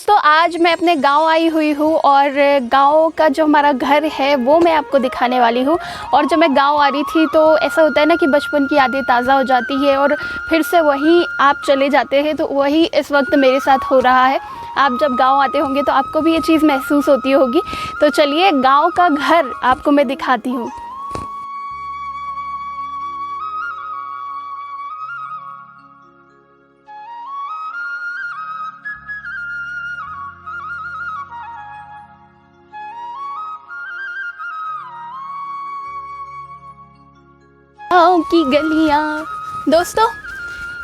दोस्तों आज मैं अपने गांव आई हुई हूँ और गांव का जो हमारा घर है वो मैं आपको दिखाने वाली हूँ। और जब मैं गांव आ रही थी तो ऐसा होता है ना कि बचपन की यादें ताज़ा हो जाती है और फिर से वहीं आप चले जाते हैं। तो वही इस वक्त मेरे साथ हो रहा है। आप जब गांव आते होंगे तो आपको भी ये चीज़ महसूस होती होगी। तो चलिए गाँव का घर आपको मैं दिखाती हूँ। गाँव की गलियाँ। दोस्तों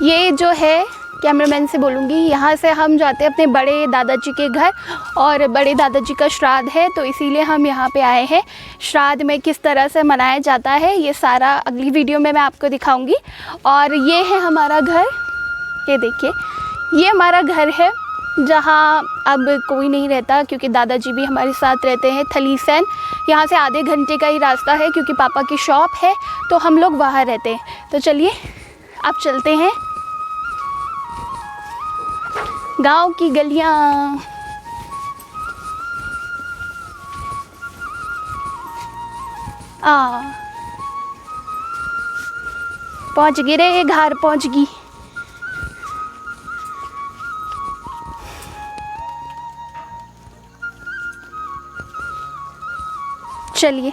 ये जो है कैमरामैन से बोलूँगी, यहाँ से हम जाते हैं अपने बड़े दादाजी के घर और बड़े दादाजी का श्राद्ध है तो इसीलिए हम यहाँ पे आए हैं। श्राद्ध में किस तरह से मनाया जाता है ये सारा अगली वीडियो में मैं आपको दिखाऊंगी। और ये है हमारा घर, ये देखिए ये हमारा घर है जहाँ अब कोई नहीं रहता क्योंकि दादाजी भी हमारे साथ रहते हैं। थलीसैन यहाँ से आधे घंटे का ही रास्ता है क्योंकि पापा की शॉप है तो हम लोग वहाँ रहते हैं। तो चलिए आप चलते हैं गांव की गलियाँ। पहुँच गए रे, घर पहुँच गई। चलिए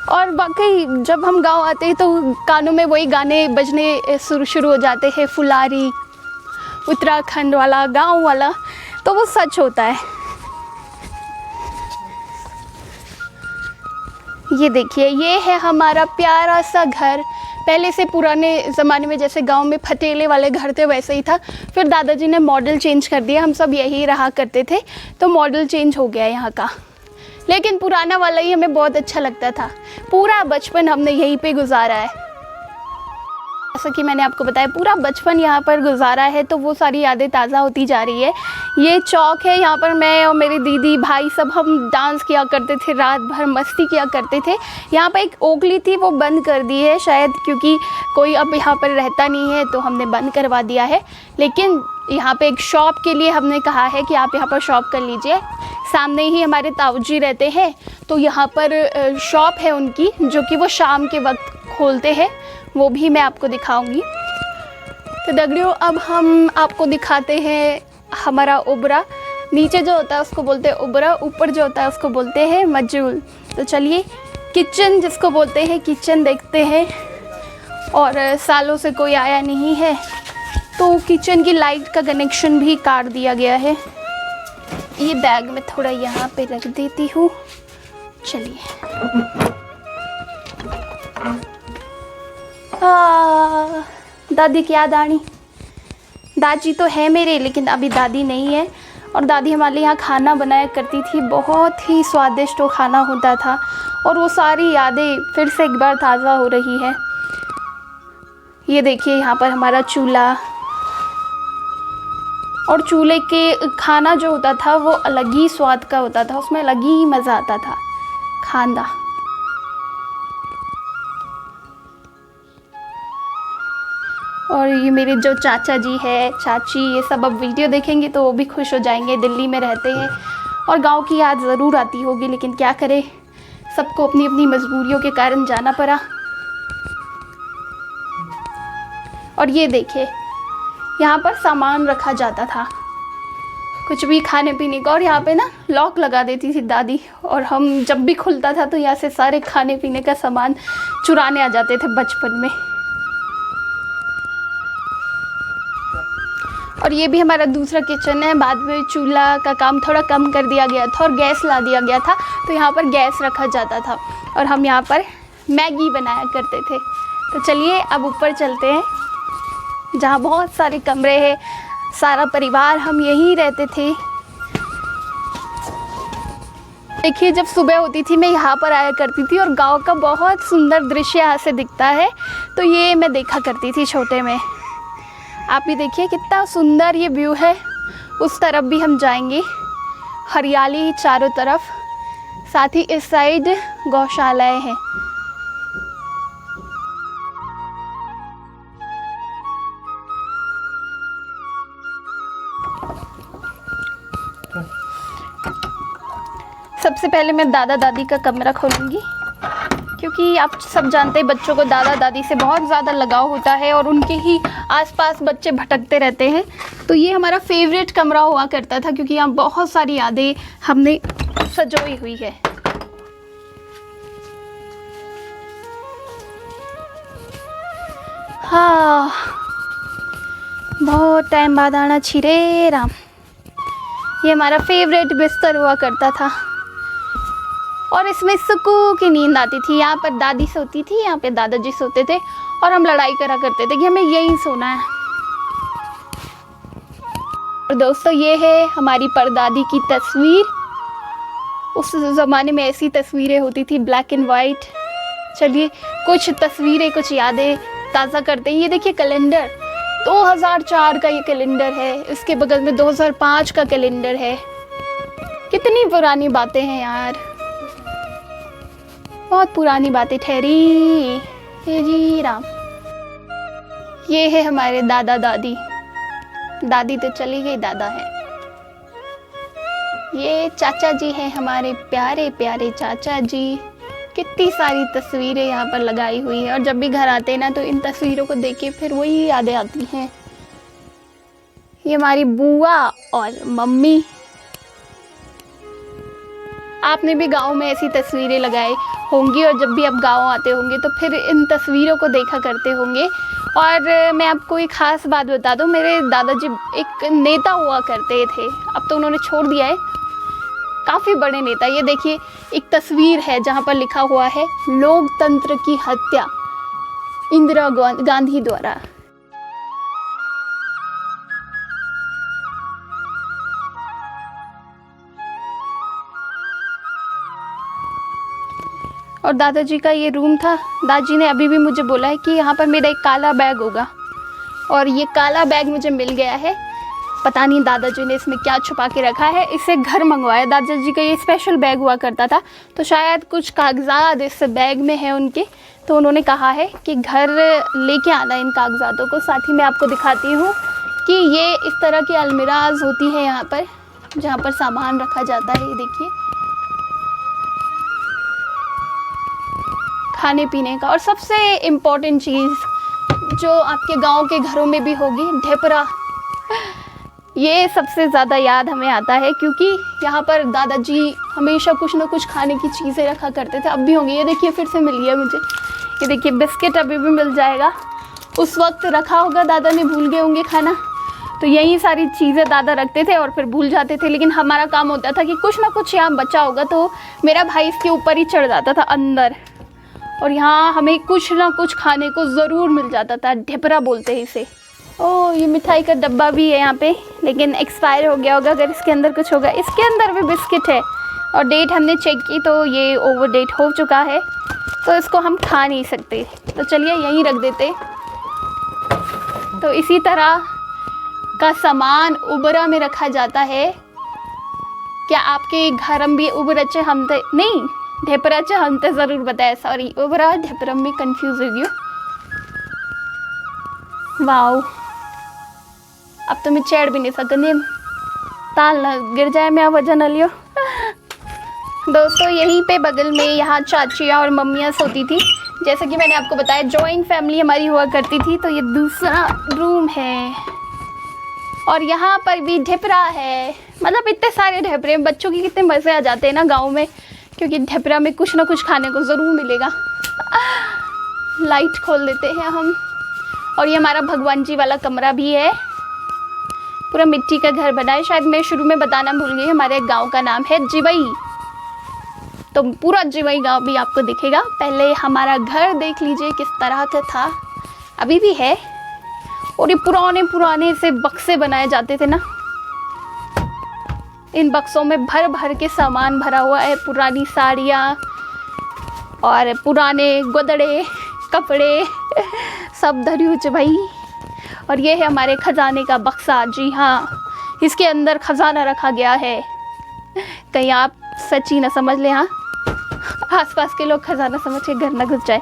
और वाकई जब हम गांव आते हैं तो कानों में वही गाने बजने शुरू हो जाते हैं, फुलारी उत्तराखंड वाला गांव वाला। तो वो सच होता है। ये देखिए ये है हमारा प्यारा सा घर। पहले से पुराने ज़माने में जैसे गांव में फटेले वाले घर थे वैसे ही था। फिर दादाजी ने मॉडल चेंज कर दिया, हम सब यही रहा करते थे तो मॉडल चेंज हो गया यहाँ का। लेकिन पुराना वाला ही हमें बहुत अच्छा लगता था। पूरा बचपन हमने यहीं पे गुजारा है। जैसा कि मैंने आपको बताया पूरा बचपन यहाँ पर गुजारा है तो वो सारी यादें ताज़ा होती जा रही है। ये चौक है, यहाँ पर मैं और मेरी दीदी भाई सब हम डांस किया करते थे, रात भर मस्ती किया करते थे। यहाँ पर एक ओखली थी वो बंद कर दी है शायद क्योंकि कोई अब यहाँ पर रहता नहीं है तो हमने बंद करवा दिया है। लेकिन यहाँ पे एक शॉप के लिए हमने कहा है कि आप यहाँ पर शॉप कर लीजिए। सामने ही हमारे ताऊजी रहते हैं तो यहाँ पर शॉप है उनकी जो कि वो शाम के वक्त खोलते हैं, वो भी मैं आपको दिखाऊंगी। तो दगड़ियों अब हम आपको दिखाते हैं हमारा उबरा। नीचे जो होता है उसको बोलते हैं उबरा, ऊपर जो होता है उसको बोलते हैं मजूल। तो चलिए किचन जिसको बोलते हैं किचन देखते हैं। और सालों से कोई आया नहीं है तो किचन की लाइट का कनेक्शन भी काट दिया गया है। ये बैग में थोड़ा यहाँ पे रख देती हूँ। चलिए दादी की याद आनी। दादी तो है मेरे लेकिन अभी दादी नहीं है। और दादी हमारे यहाँ खाना बनाया करती थी, बहुत ही स्वादिष्ट वो खाना होता था और वो सारी यादें फिर से एक बार ताज़ा हो रही है। ये देखिए यहाँ पर हमारा चूल्हा, और चूल्हे के खाना जो होता था वो अलग ही स्वाद का होता था, उसमें अलग ही मज़ा आता था खाना। और ये मेरे जो चाचा जी है, चाची, ये सब अब वीडियो देखेंगे तो वो भी खुश हो जाएंगे। दिल्ली में रहते हैं और गांव की याद ज़रूर आती होगी लेकिन क्या करें, सबको अपनी अपनी मजबूरियों के कारण जाना पड़ा। और ये देखिए यहाँ पर सामान रखा जाता था, कुछ भी खाने पीने का। और यहाँ पे ना लॉक लगा देती थी दादी और हम जब भी खुलता था तो यहाँ से सारे खाने पीने का सामान चुराने आ जाते थे बचपन में। और ये भी हमारा दूसरा किचन है। बाद में चूल्हा का काम थोड़ा कम कर दिया गया था और गैस ला दिया गया था तो यहाँ पर गैस रखा जाता था और हम यहाँ पर मैगी बनाया करते थे। तो चलिए अब ऊपर चलते हैं जहाँ बहुत सारे कमरे हैं, सारा परिवार हम यहीं रहते थे। देखिए जब सुबह होती थी मैं यहाँ पर आया करती थी और गांव का बहुत सुंदर दृश्य यहाँ से दिखता है तो ये मैं देखा करती थी छोटे में। आप भी देखिए कितना सुंदर ये व्यू है। उस तरफ भी हम जाएंगे, हरियाली चारों तरफ, साथ ही इस साइड गौशालाएं हैं। सबसे पहले मैं दादा दादी का कमरा खोलूँगी, क्योंकि आप सब जानते हैं बच्चों को दादा दादी से बहुत ज़्यादा लगाव होता है और उनके ही आसपास बच्चे भटकते रहते हैं। तो ये हमारा फेवरेट कमरा हुआ करता था, क्योंकि यहाँ बहुत सारी यादें हमने सजोई हुई है। हाँ, बहुत टाइम बाद आना छिरे राम। ये हमारा फेवरेट बिस्तर हुआ करता था और इसमें सुकून की नींद आती थी। यहाँ पर दादी सोती थी, यहाँ पे दादाजी सोते थे और हम लड़ाई करा करते थे कि हमें यहीं सोना है। और दोस्तों, ये है हमारी परदादी की तस्वीर। उस ज़माने में ऐसी तस्वीरें होती थी, ब्लैक एंड वाइट। चलिए कुछ तस्वीरें, कुछ यादें ताज़ा करते हैं। ये देखिए कैलेंडर, 2004 का ये कैलेंडर है। इसके बगल में 2005 का कैलेंडर है। कितनी पुरानी बातें हैं यार, बहुत पुरानी बातें ठहरी। हे जी राम। ये है हमारे दादा दादी। दादी तो चली गई, दादा है। ये चाचा जी हैं हमारे प्यारे प्यारे चाचा जी। कितनी सारी तस्वीरें यहाँ पर लगाई हुई है और जब भी घर आते हैं ना तो इन तस्वीरों को देख के फिर वही यादें आती हैं। ये हमारी बुआ और मम्मी। आपने भी गांव में ऐसी तस्वीरें लगाई होंगी और जब भी आप गांव आते होंगे तो फिर इन तस्वीरों को देखा करते होंगे। और मैं आपको एक ख़ास बात बता दूं, मेरे दादाजी एक नेता हुआ करते थे, अब तो उन्होंने छोड़ दिया है, काफ़ी बड़े नेता। ये देखिए एक तस्वीर है जहाँ पर लिखा हुआ है लोकतंत्र की हत्या इंदिरा गांधी द्वारा। और दादाजी का ये रूम था। दादाजी ने अभी भी मुझे बोला है कि यहाँ पर मेरा एक काला बैग होगा और ये काला बैग मुझे मिल गया है। पता नहीं दादाजी ने इसमें क्या छुपा के रखा है। इसे घर मंगवाया। दादाजी का ये स्पेशल बैग हुआ करता था, तो शायद कुछ कागजात इस बैग में है उनके, तो उन्होंने कहा है कि घर लेके आना इन कागजातों को। साथ ही मैं आपको दिखाती हूँ कि ये इस तरह की अलमीराज होती है यहाँ पर, जहाँ पर सामान रखा जाता है। ये देखिए खाने पीने का। और सबसे इम्पोर्टेंट चीज़ जो आपके गांव के घरों में भी होगी, ढेपरा। ये सबसे ज़्यादा याद हमें आता है, क्योंकि यहाँ पर दादाजी हमेशा कुछ ना कुछ खाने की चीज़ें रखा करते थे। अब भी होंगी। ये देखिए फिर से मिल गया मुझे। ये देखिए बिस्किट अभी भी मिल जाएगा। उस वक्त रखा होगा, दादा ने भूल गए होंगे खाना, तो यही सारी चीज़ें दादा रखते थे और फिर भूल जाते थे। लेकिन हमारा काम होता था कि कुछ ना कुछ यहाँ बचा होगा, तो मेरा भाई इसके ऊपर ही चढ़ जाता था अंदर और यहाँ हमें कुछ ना कुछ खाने को ज़रूर मिल जाता था। ढेपरा बोलते हैं इसे। ओह, ये मिठाई का डब्बा भी है यहाँ पे, लेकिन एक्सपायर हो गया होगा अगर इसके अंदर कुछ होगा। इसके अंदर भी बिस्किट है और डेट हमने चेक की तो ये ओवर डेट हो चुका है, तो इसको हम खा नहीं सकते। तो चलिए यहीं रख देते। तो इसी तरह का सामान उबरा में रखा जाता है। क्या आपके घर में भी उबराचे हम नहीं ढेपराचे हम तो ज़रूर बताया। सॉरी, उबरा ढेपरा में कंफ्यूज हो गया। वाओ, अब तो मैं चढ़ भी नहीं सकती, ताल ना गिर जाए, मैं वजन न लियो। दोस्तों, यहीं पे बगल में यहाँ चाचियाँ और मम्मियाँ सोती थी। जैसे कि मैंने आपको बताया जॉइंट फैमिली हमारी हुआ करती थी। तो ये दूसरा रूम है और यहाँ पर भी ढेपरा है। मतलब इतने सारे ढेपरे, बच्चों की कितने मज़े आ जाते हैं ना गाँव में, क्योंकि ढेपरा में कुछ ना कुछ खाने को ज़रूर मिलेगा। लाइट खोल देते हैं हम। और ये हमारा भगवान जी वाला कमरा भी है। पूरा मिट्टी का घर बना है। शायद मैं शुरू में बताना भूल गई, हमारे गांव का नाम है जिवई। तो पूरा जिवई गांव भी आपको दिखेगा। पहले हमारा घर देख लीजिए किस तरह का था, अभी भी है। और ये पुराने पुराने से बक्से बनाए जाते थे ना, इन बक्सों में भर भर के सामान भरा हुआ है। पुरानी साड़ियाँ और पुराने गोदड़े कपड़े सब धरी हुई भाई। और ये है हमारे खजाने का बक्सा। जी हाँ, इसके अंदर खजाना रखा गया है। कहीं आप सच्ची ना समझ लें। हाँ, आसपास के लोग खजाना समझ के घर ना घुस जाए।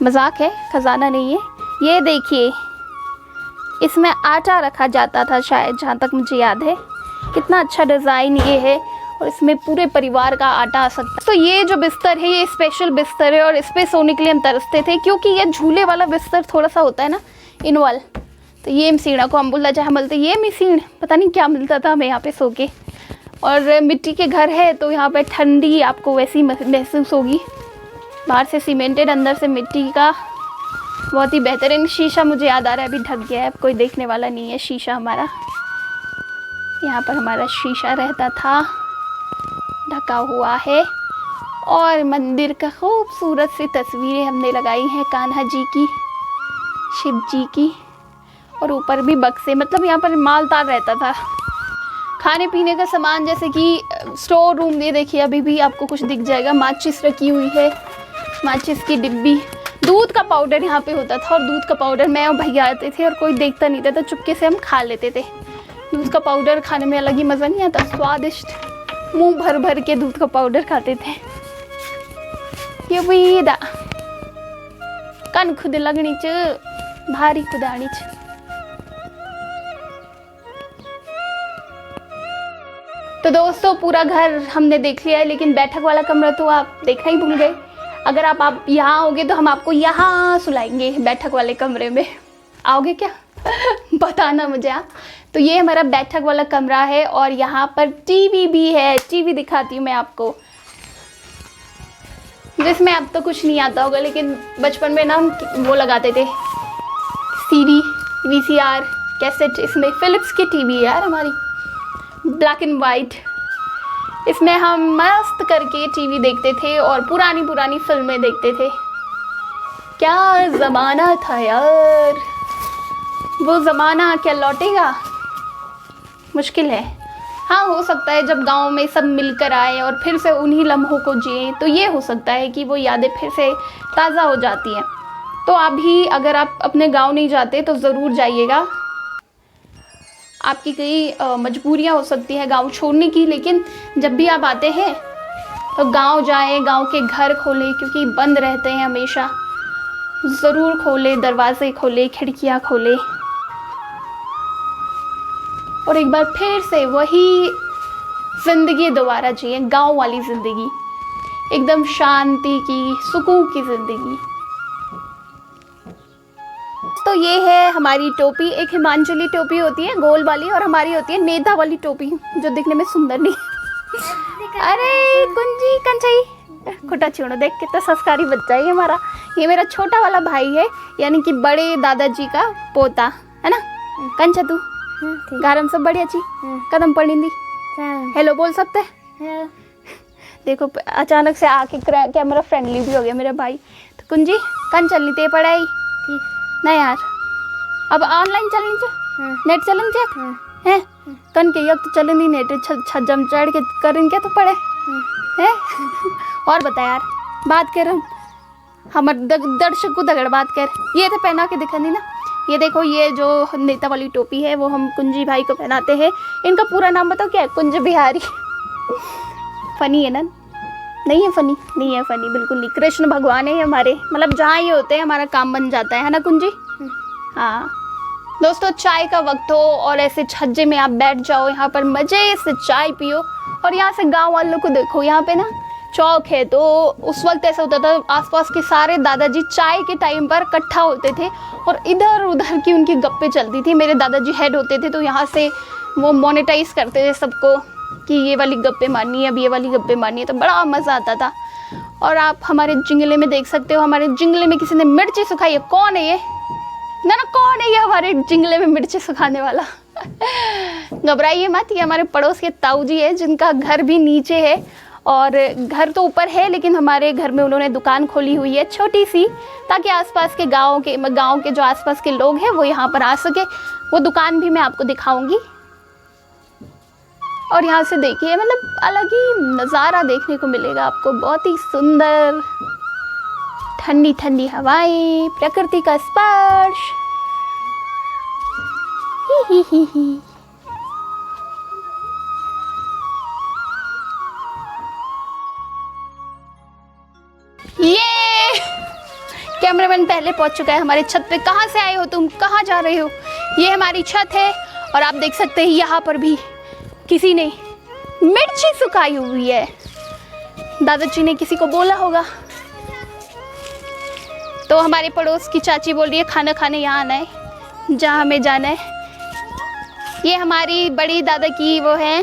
मजाक है, खजाना नहीं है। ये देखिए इसमें आटा रखा जाता था शायद, जहाँ तक मुझे याद है। कितना अच्छा डिज़ाइन ये है, और इसमें पूरे परिवार का आटा आ सकता है। तो ये जो बिस्तर है ये स्पेशल बिस्तर है, और इस पर सोने के लिए हम तरसते थे, क्योंकि ये झूले वाला बिस्तर थोड़ा सा होता है ना इनवाल। तो ये मसीणा को हम बोला चाहे मिलते, ये मिसीण पता नहीं क्या मिलता था हमें यहाँ पे सो के। और मिट्टी के घर है तो यहाँ पे ठंडी आपको वैसी महसूस होगी। बाहर से सीमेंटेड, अंदर से मिट्टी का, बहुत ही बेहतरीन। शीशा मुझे याद आ रहा है अभी ढक गया है, अब कोई देखने वाला नहीं है शीशा हमारा। यहाँ पर हमारा शीशा रहता था, ढका हुआ है। और मंदिर का खूबसूरत सी तस्वीरें हमने लगाई हैं, कान्हा जी की, शिव जी की, और ऊपर भी बक्से, मतलब यहाँ पर मालताल रहता था। खाने पीने का सामान जैसे कि स्टोर रूम, ये देखिए अभी भी आपको कुछ दिख जाएगा, माचिस रखी हुई है, माचिस की डिब्बी। दूध का पाउडर यहाँ पे होता था, और दूध का पाउडर मैं और भैया आते थे और कोई देखता नहीं था, तो चुपके से हम खा लेते थे। दूध का पाउडर खाने में अलग ही मज़ा नहीं आता, स्वादिष्ट, मुंह भर भर के दूध का पाउडर खाते थे। ये वीदा कन खुद लगनी च, भारी खुदानी च। तो दोस्तों पूरा घर हमने देख लिया है, लेकिन बैठक वाला कमरा तो आप देखना ही भूल गए। अगर आप यहाँ आओगे तो हम आपको यहाँ सुलाएंगे, बैठक वाले कमरे में। आओगे क्या? बताना मुझे आप। तो ये हमारा बैठक वाला कमरा है, और यहाँ पर टीवी भी है। टीवी दिखाती हूँ मैं आपको, जिसमें अब तो कुछ नहीं आता होगा, लेकिन बचपन में ना हम वो लगाते थे, सीडी, VCR, कैसेट। इसमें फिलिप्स की टीवी है यार हमारी, ब्लैक एंड वाइट। इसमें हम मस्त करके टीवी देखते थे और पुरानी पुरानी फिल्में देखते थे। क्या ज़माना था यार, वो ज़माना क्या लौटेगा? मुश्किल है। हाँ, हो सकता है जब गांव में सब मिलकर आए और फिर से उन्हीं लम्हों को जिए, तो ये हो सकता है कि वो यादें फिर से ताज़ा हो जाती हैं। तो अभी अगर आप अपने गांव नहीं जाते तो ज़रूर जाइएगा। आपकी कई मजबूरियां हो सकती हैं गांव छोड़ने की, लेकिन जब भी आप आते हैं तो गांव जाएं, गांव के घर खोलें, क्योंकि बंद रहते हैं हमेशा। ज़रूर खोलें, दरवाजे खोलें, खिड़कियां खोलें, और एक बार फिर से वही ज़िंदगी दोबारा जिए, गांव वाली ज़िंदगी, एकदम शांति की, सुकून की ज़िंदगी। तो ये है हमारी टोपी। एक हिमांचली टोपी होती है गोल वाली, और हमारी होती है नेता वाली टोपी, जो दिखने में सुंदर नहीं। अरे कुंजी कंचाई खुटा छोड़ो, देख कितना संस्कारी बच्चा है हमारा। ये मेरा छोटा वाला भाई है, यानी कि बड़े दादाजी का पोता है ना। कंचा तू गारम सब बढ़िया ची कदम पड़ींदी, हेलो बोल सकते हैं। देखो अचानक से आके कैमरा फ्रेंडली भी हो गया मेरा भाई। तो कुंजी कन चलनी ते पढ़ाई नहीं यार, अब ऑनलाइन चलनी चाहिए, नेट चलन चाहिए हैं, कन के अब तो चलन ही नेट छज्जम चढ़ के करें क्या तो पड़े हैं। और बता यार, बात कर हम दर्शक को दगड़ बात कर। ये तो पहना के दिखा नहीं ना, ये देखो, ये जो नेता वाली टोपी है वो हम कुंजी भाई को पहनाते हैं। इनका पूरा नाम बताओ क्या है? कुंज बिहारी। फनी है ना? नहीं है फनी, नहीं है फनी, बिल्कुल नहीं। कृष्ण भगवान है हमारे, मतलब जहाँ ये होते हैं हमारा काम बन जाता है ना कुंजी। हाँ दोस्तों, चाय का वक्त हो और ऐसे छज्जे में आप बैठ जाओ, यहाँ पर मज़े से चाय पियो, और यहाँ से गांव वालों को देखो। यहाँ पे ना चौक है, तो उस वक्त ऐसा होता था, आसपास के सारे दादाजी चाय के टाइम पर इकट्ठा होते थे और इधर उधर की उनकी गप्पे चलती थी। मेरे दादाजी हेड होते थे, तो यहाँ से वो मोनेटाइज करते थे सबको कि ये वाली गप्पे मारनी है, अब ये वाली गप्पे मारनी है, तो बड़ा मज़ा आता था। और आप हमारे जिंगले में देख सकते हो, हमारे जिंगले में किसी ने मिर्ची सुखाई है। कौन है ये? ना कौन है ये हमारे जिंगले में मिर्ची सुखाने वाला? घबराइए मत, ये हमारे पड़ोस के ताऊ जी है, जिनका घर भी नीचे है, और घर तो ऊपर है, लेकिन हमारे घर में उन्होंने दुकान खोली हुई है छोटी सी, ताकि आसपास के गांव के जो आसपास के लोग हैं वो यहाँ पर आ सके। वो दुकान भी मैं आपको दिखाऊंगी। और यहाँ से देखिए, मतलब अलग ही नज़ारा देखने को मिलेगा आपको, बहुत ही सुंदर, ठंडी ठंडी हवाएं, प्रकृति का स्पर्श। ही। ये कैमरामैन पहले पहुंच चुका है हमारे छत पे। कहाँ से आए हो तुम? कहाँ जा रहे हो? ये हमारी छत है और आप देख सकते हैं यहाँ पर भी किसी ने मिर्ची सुखाई हुई है। दादाजी ने किसी को बोला होगा। तो हमारे पड़ोस की चाची बोल रही है खाना खाने यहाँ आना है, जहाँ हमें जाना है। ये हमारी बड़ी दादा की वो है,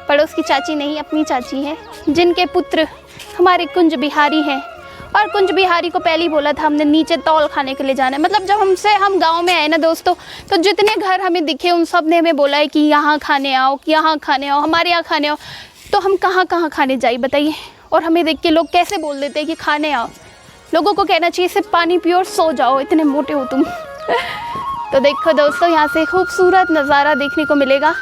पड़ोस की चाची नहीं, अपनी चाची है, जिनके पुत्र हमारे कुंज बिहारी हैं। और कुंज बिहारी को पहले ही बोला था हमने नीचे तौल खाने के लिए जाना है। मतलब जब हम गांव में आए ना दोस्तों, तो जितने घर हमें दिखे उन सब ने हमें बोला है कि यहाँ खाने आओ, यहाँ खाने आओ, हमारे यहाँ खाने आओ। तो हम कहाँ कहाँ खाने जाए बताइए। और हमें देख के लोग कैसे बोल देते हैं कि खाने आओ। लोगों को कहना चाहिए सिर्फ पानी पियो और सो जाओ, इतने मोटे हो तुम। तो देखो दोस्तों, यहाँ से खूबसूरत नज़ारा देखने को मिलेगा।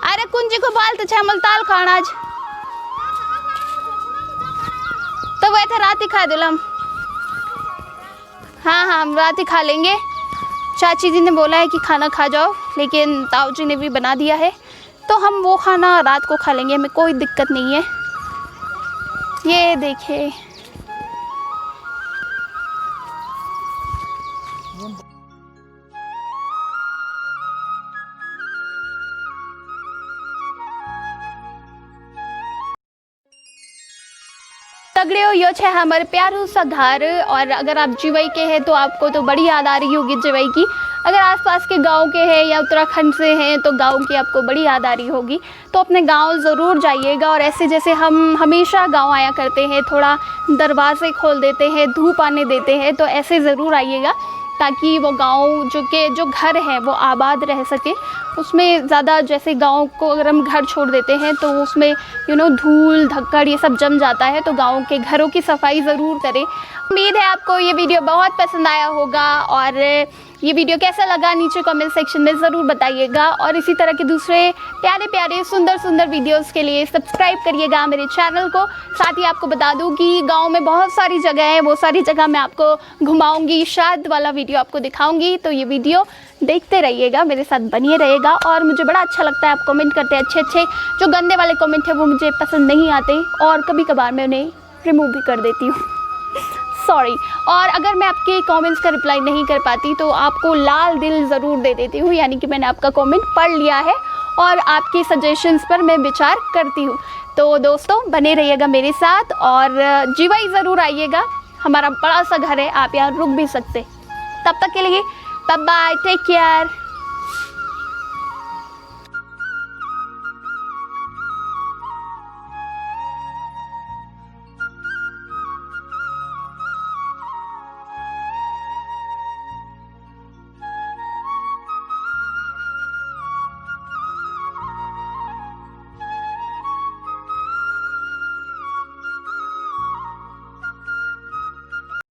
अरे कुंजी को बाल तो छमल ताल खाना आज तो वह था रात ही खा दिलम। हाँ हम रात ही खा लेंगे। चाची जी ने बोला है कि खाना खा जाओ, लेकिन ताऊ जी ने भी बना दिया है, तो हम वो खाना रात को खा लेंगे, हमें कोई दिक्कत नहीं है। ये देखिए तगड़े यो छे हमारे प्यारू सा घर। और अगर आप जिवई के हैं तो आपको तो बड़ी याद आ रही होगी जिवई की। अगर आसपास के गांव के हैं या उत्तराखंड से हैं तो गांव की आपको बड़ी याद आ रही होगी। तो अपने गांव ज़रूर जाइएगा। और ऐसे जैसे हम हमेशा गांव आया करते हैं, थोड़ा दरवाजे खोल देते हैं, धूप आने देते हैं, तो ऐसे ज़रूर आइएगा ताकि वो गांव जो घर है वो आबाद रह सके। उसमें ज़्यादा जैसे गांव को अगर हम घर छोड़ देते हैं तो उसमें धूल धक्कड़ ये सब जम जाता है। तो गांव के घरों की सफाई ज़रूर करें। उम्मीद है आपको ये वीडियो बहुत पसंद आया होगा। और ये वीडियो कैसा लगा नीचे कमेंट सेक्शन में ज़रूर बताइएगा। और इसी तरह के दूसरे प्यारे प्यारे सुंदर सुंदर वीडियोस के लिए सब्सक्राइब करिएगा मेरे चैनल को। साथ ही आपको बता दूं कि गांव में बहुत सारी जगह है, वो सारी जगह मैं आपको घुमाऊंगी, शायद वाला वीडियो आपको दिखाऊंगी। तो ये वीडियो देखते रहिएगा, मेरे साथ बनिए रहेगा। और मुझे बड़ा अच्छा लगता है आप कमेंट करते हैं अच्छे अच्छे। जो गंदे वाले कमेंट है वो मुझे पसंद नहीं आते और कभी कभार मैं उन्हें रिमूव भी कर देती हूँ। सॉरी। और अगर मैं आपके कमेंट्स का रिप्लाई नहीं कर पाती तो आपको लाल दिल ज़रूर दे देती हूँ, यानी कि मैंने आपका कमेंट पढ़ लिया है और आपकी सजेशंस पर मैं विचार करती हूँ। तो दोस्तों बने रहिएगा मेरे साथ और जिवई ज़रूर आइएगा। हमारा बड़ा सा घर है, आप यहाँ रुक भी सकते। तब तक के लिए बाय बाय, टेक केयर।